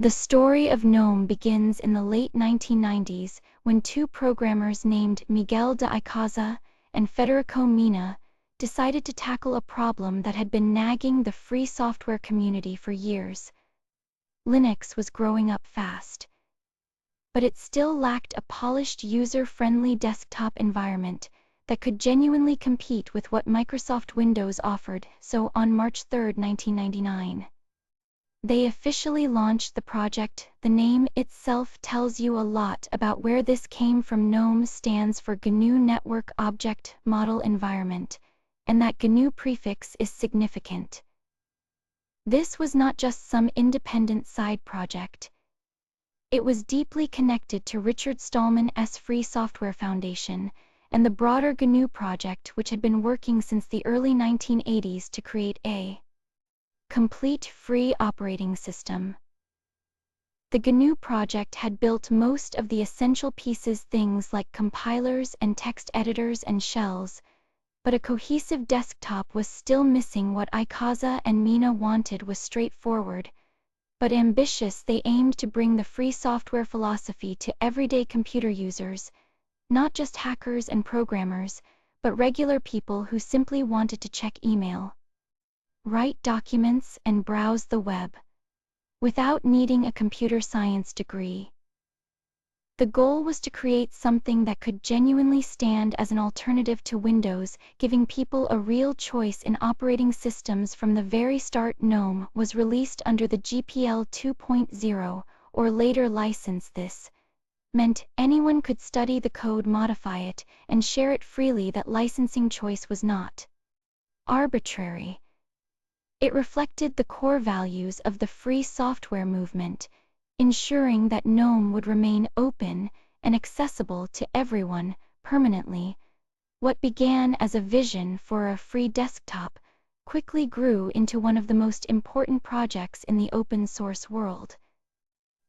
The story of GNOME begins in the late 1990s when two programmers named Miguel de Icaza and Federico Mina decided to tackle a problem that had been nagging the free software community for years. Linux was growing up fast, but it still lacked a polished, user-friendly desktop environment that could genuinely compete with what Microsoft Windows offered. So on March 3, 1999, they officially launched the project. The name itself tells you a lot about where this came from. GNOME stands for GNU Network Object Model Environment, and that GNU prefix is significant. This was not just some independent side project. It was deeply connected to Richard Stallman's Free Software Foundation and the broader GNU project, which had been working since the early 1980s to create a complete free operating system. The GNU project had built most of the essential pieces, things like compilers and text editors and shells, but a cohesive desktop was still missing. What Icaza and Mina wanted was straightforward, but ambitious. They aimed to bring the free software philosophy to everyday computer users, not just hackers and programmers, but regular people who simply wanted to check email, write documents, and browse the web without needing a computer science degree. The goal was to create something that could genuinely stand as an alternative to Windows, giving people a real choice in operating systems from the very start. GNOME was released under the GPL 2.0 or later license. This meant anyone could study the code, modify it, and share it freely. That licensing choice was not arbitrary. It reflected the core values of the free software movement, ensuring that GNOME would remain open and accessible to everyone permanently. What began as a vision for a free desktop quickly grew into one of the most important projects in the open source world.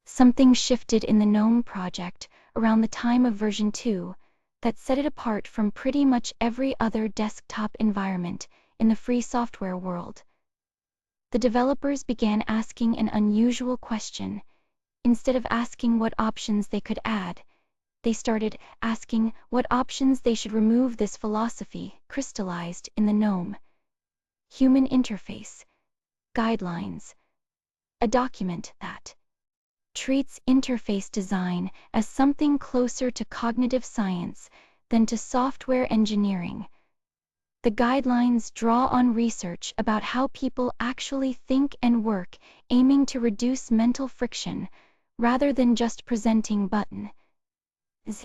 Something shifted in the GNOME project around the time of version 2 that set it apart from pretty much every other desktop environment in the free software world. The developers began asking an unusual question. Instead of asking what options they could add, they started asking what options they should remove. This philosophy crystallized in the GNOME Human Interface Guidelines, a document that treats interface design as something closer to cognitive science than to software engineering. The guidelines draw on research about how people actually think and work, aiming to reduce mental friction rather than just presenting buttons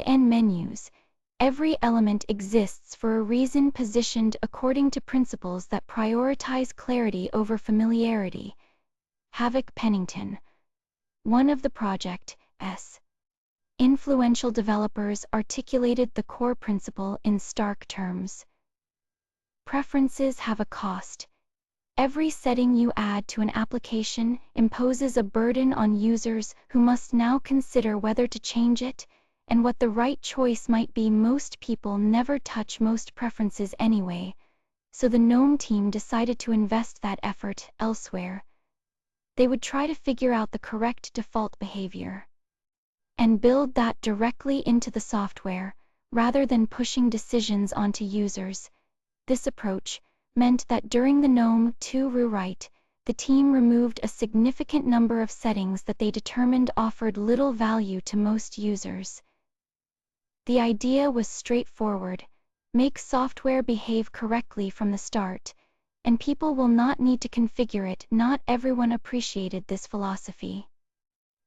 and menus. Every element exists for a reason, positioned according to principles that prioritize clarity over familiarity. Havoc Pennington, one of the project's influential developers, articulated the core principle in stark terms. Preferences have a cost. Every setting you add to an application imposes a burden on users who must now consider whether to change it and what the right choice might be. Most people never touch most preferences anyway, so the GNOME team decided to invest that effort elsewhere. They would try to figure out the correct default behavior and build that directly into the software, rather than pushing decisions onto users. This approach meant that during the GNOME 2 rewrite, the team removed a significant number of settings that they determined offered little value to most users. The idea was straightforward: make software behave correctly from the start, and people will not need to configure it. Not everyone appreciated this philosophy.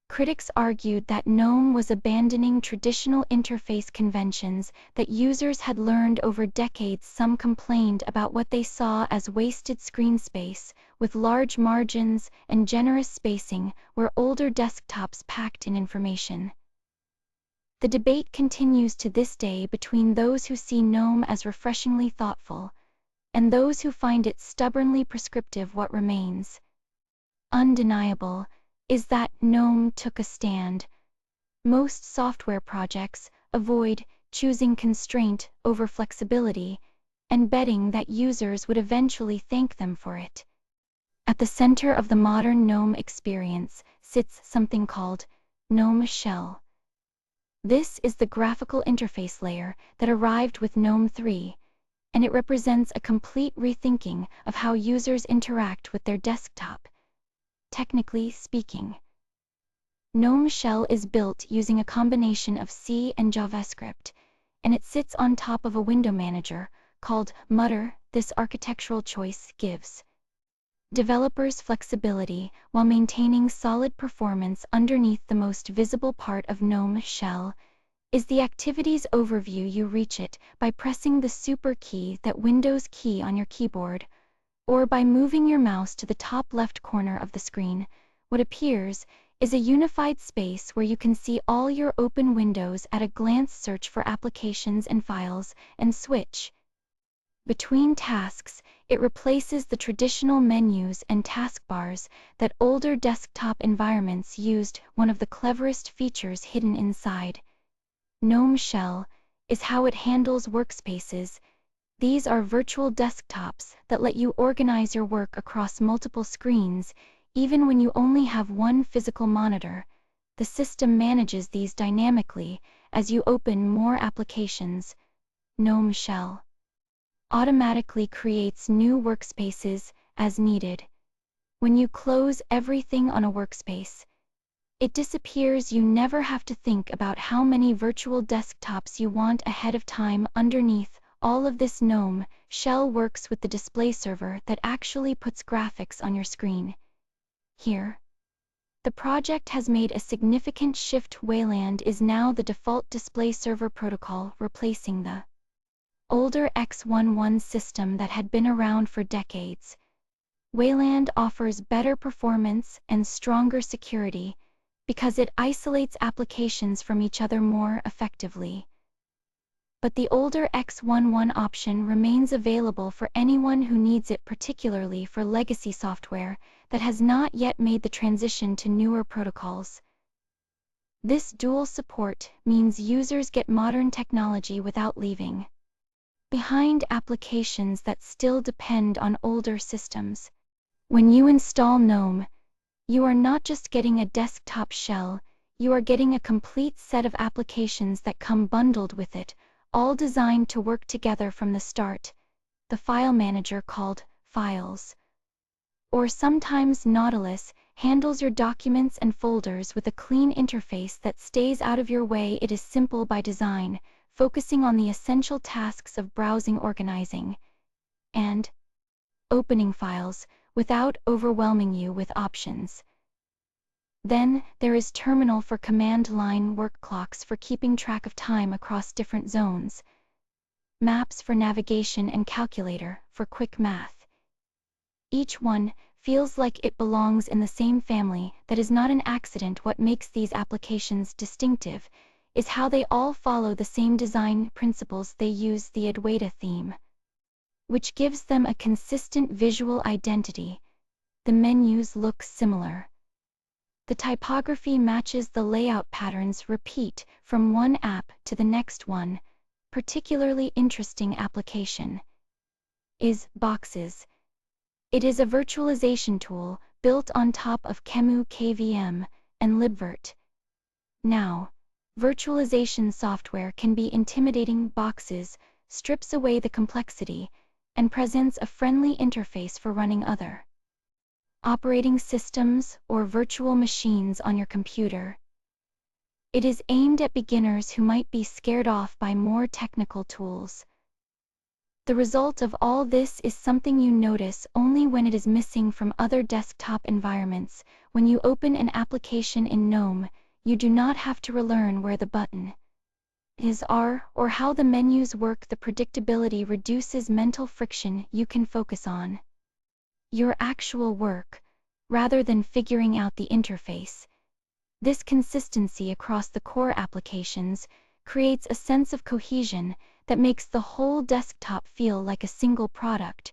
Critics argued that GNOME was abandoning traditional interface conventions that users had learned over decades. Some complained about what they saw as wasted screen space, with large margins and generous spacing where older desktops packed in information. The debate continues to this day between those who see GNOME as refreshingly thoughtful and those who find it stubbornly prescriptive. What remains undeniable is that GNOME took a stand. Most software projects avoid choosing constraint over flexibility and betting that users would eventually thank them for it. At the center of the modern GNOME experience sits something called GNOME Shell. This is the graphical interface layer that arrived with GNOME 3, and it represents a complete rethinking of how users interact with their desktop. Technically speaking, GNOME Shell is built using a combination of C and JavaScript, and it sits on top of a window manager called Mutter. This architectural choice gives developers flexibility while maintaining solid performance. Underneath the most visible part of GNOME Shell is the Activities overview. You reach it by pressing the super key, that Windows key on your keyboard, or by moving your mouse to the top left corner of the screen. What appears is a unified space where you can see all your open windows at a glance, search for applications and files, and switch between tasks. It replaces the traditional menus and taskbars that older desktop environments used. One of the cleverest features hidden inside GNOME Shell is how it handles workspaces. These are virtual desktops that let you organize your work across multiple screens, even when you only have one physical monitor. The system manages these dynamically as you open more applications. GNOME Shell automatically creates new workspaces as needed. When you close everything on a workspace, it disappears. You never have to think about how many virtual desktops you want ahead of time. Underneath all of this, GNOME Shell works with the display server that actually puts graphics on your screen. Here, the project has made a significant shift. Wayland is now the default display server protocol, replacing the older X11 system that had been around for decades. Wayland offers better performance and stronger security because it isolates applications from each other more effectively. But the older X11 option remains available for anyone who needs it, particularly for legacy software that has not yet made the transition to newer protocols. This dual support means users get modern technology without leaving behind applications that still depend on older systems. When you install GNOME, you are not just getting a desktop shell, you are getting a complete set of applications that come bundled with it, all designed to work together from the start. The file manager, called Files, or sometimes Nautilus, handles your documents and folders with a clean interface that stays out of your way. It is simple by design, focusing on the essential tasks of browsing, organizing, and opening files without overwhelming you with options. Then there is Terminal for command line work, clocks for keeping track of time across different zones, Maps for navigation, and Calculator for quick math. Each one feels like it belongs in the same family. That is not an accident. What makes these applications distinctive is how they all follow the same design principles. They use the Adwaita theme, which gives them a consistent visual identity. The menus look similar. The typography matches the layout patterns. Repeat from one app to the next one. Particularly interesting application is Boxes. It is a virtualization tool built on top of QEMU KVM and libvirt. Now, virtualization software can be intimidating. Boxes strips away the complexity and presents a friendly interface for running other operating systems or virtual machines on your computer. It is aimed at beginners who might be scared off by more technical tools. The result of all this is something you notice only when it is missing from other desktop environments. When you open an application in GNOME, you do not have to relearn where the button is or how the menus work. The predictability reduces mental friction. You can focus on your actual work rather than figuring out the interface. This consistency across the core applications creates a sense of cohesion that makes the whole desktop feel like a single product,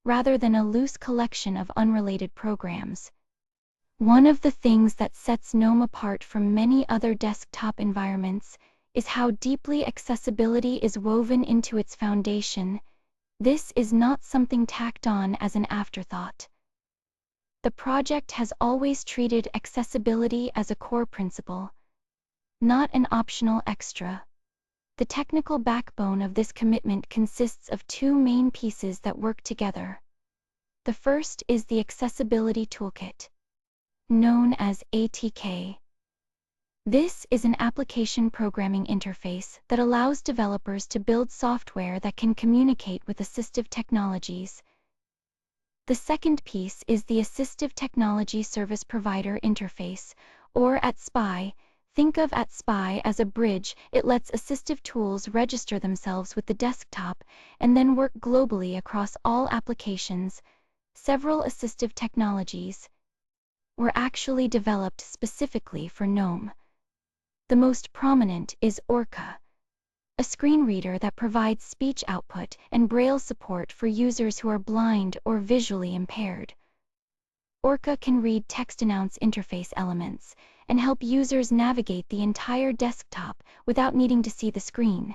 rather than a loose collection of unrelated programs. One of the things that sets GNOME apart from many other desktop environments is how deeply accessibility is woven into its foundation. This is not something tacked on as an afterthought. the project has always treated accessibility as a core principle, not an optional extra. The technical backbone of this commitment consists of two main pieces that work together. The first is the Accessibility Toolkit, known as ATK. This is an application programming interface that allows developers to build software that can communicate with assistive technologies. The second piece is the Assistive Technology Service Provider Interface, or ATSPI. Think of ATSPI as a bridge. It lets assistive tools register themselves with the desktop and then work globally across all applications. Several assistive technologies were actually developed specifically for GNOME. The most prominent is Orca, a screen reader that provides speech output and Braille support for users who are blind or visually impaired. Orca can read text-announce interface elements and help users navigate the entire desktop without needing to see the screen.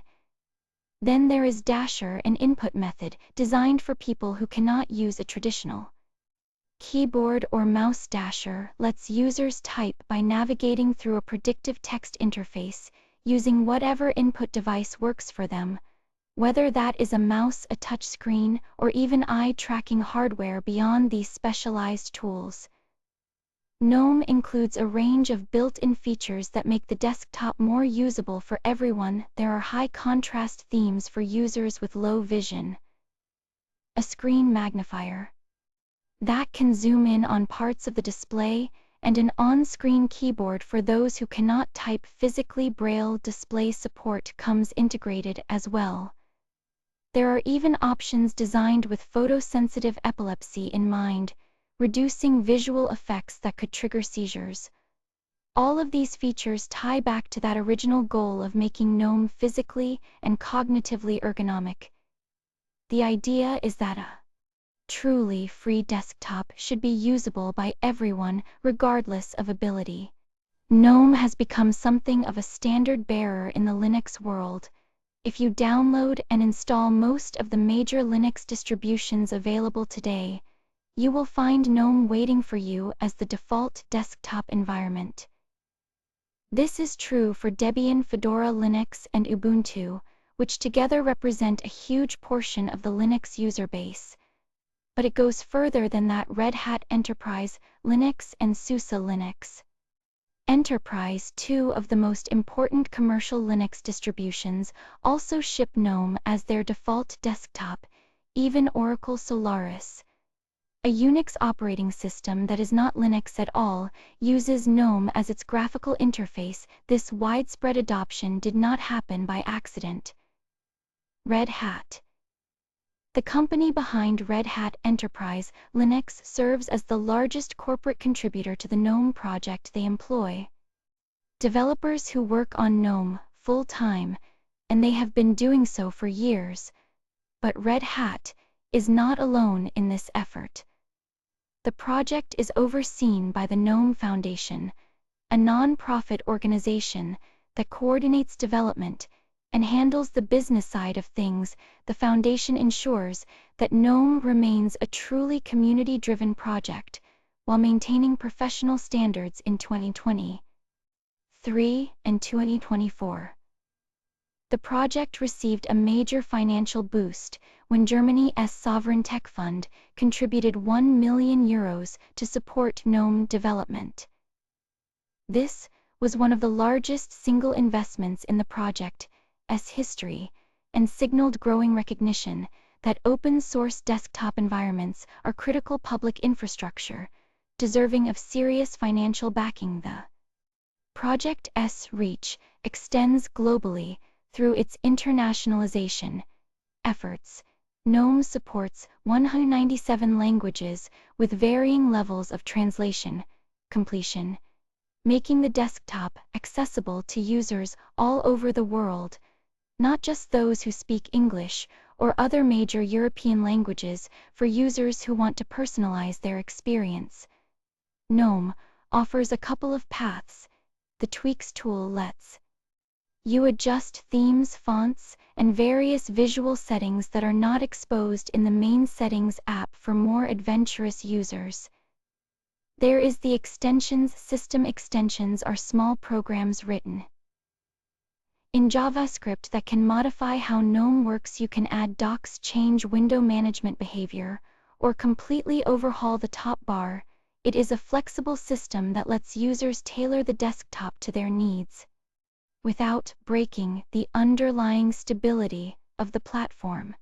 Then there is Dasher, an input method designed for people who cannot use a traditional keyboard or mouse. Dasher lets users type by navigating through a predictive text interface using whatever input device works for them, whether that is a mouse, a touchscreen, or even eye-tracking hardware. Beyond these specialized tools, GNOME includes a range of built-in features that make the desktop more usable for everyone. There are high-contrast themes for users with low vision, a screen magnifier that can zoom in on parts of the display, and an on-screen keyboard for those who cannot type physically. Braille display support comes integrated as well. There are even options designed with photosensitive epilepsy in mind, reducing visual effects that could trigger seizures. All of these features tie back to that original goal of making GNOME physically and cognitively ergonomic. The idea is that a truly free desktop should be usable by everyone, regardless of ability. GNOME has become something of a standard bearer in the Linux world. If you download and install most of the major Linux distributions available today, you will find GNOME waiting for you as the default desktop environment. This is true for Debian, Fedora Linux, and Ubuntu, which together represent a huge portion of the Linux user base. But it goes further than that. Red Hat Enterprise Linux and SUSE Linux Enterprise, two of the most important commercial Linux distributions, also ship GNOME as their default desktop. Even Oracle Solaris, a Unix operating system that is not Linux at all, uses GNOME as its graphical interface. This widespread adoption did not happen by accident. Red Hat, the company behind Red Hat Enterprise Linux, serves as the largest corporate contributor to the GNOME project. They employ developers who work on GNOME full-time, and they have been doing so for years. But Red Hat is not alone in this effort. The project is overseen by the GNOME Foundation, a non-profit organization that coordinates development and handles the business side of things. The foundation ensures that GNOME remains a truly community-driven project while maintaining professional standards. In 2023 and 2024, the project received a major financial boost when Germany's Sovereign Tech Fund contributed €1 million to support GNOME development. This was one of the largest single investments in the project's history, and signaled growing recognition that open-source desktop environments are critical public infrastructure, deserving of serious financial backing. The project's reach extends globally through its internationalization efforts. GNOME supports 197 languages with varying levels of translation completion, making the desktop accessible to users all over the world, not just those who speak English or other major European languages. For users who want to personalize their experience, GNOME offers a couple of paths. The Tweaks tool lets you adjust themes, fonts, and various visual settings that are not exposed in the main settings app for more adventurous users. There is the extensions. System extensions are small programs written in JavaScript that can modify how GNOME works. You can add docks, change window management behavior, or completely overhaul the top bar. It is a flexible system that lets users tailor the desktop to their needs without breaking the underlying stability of the platform.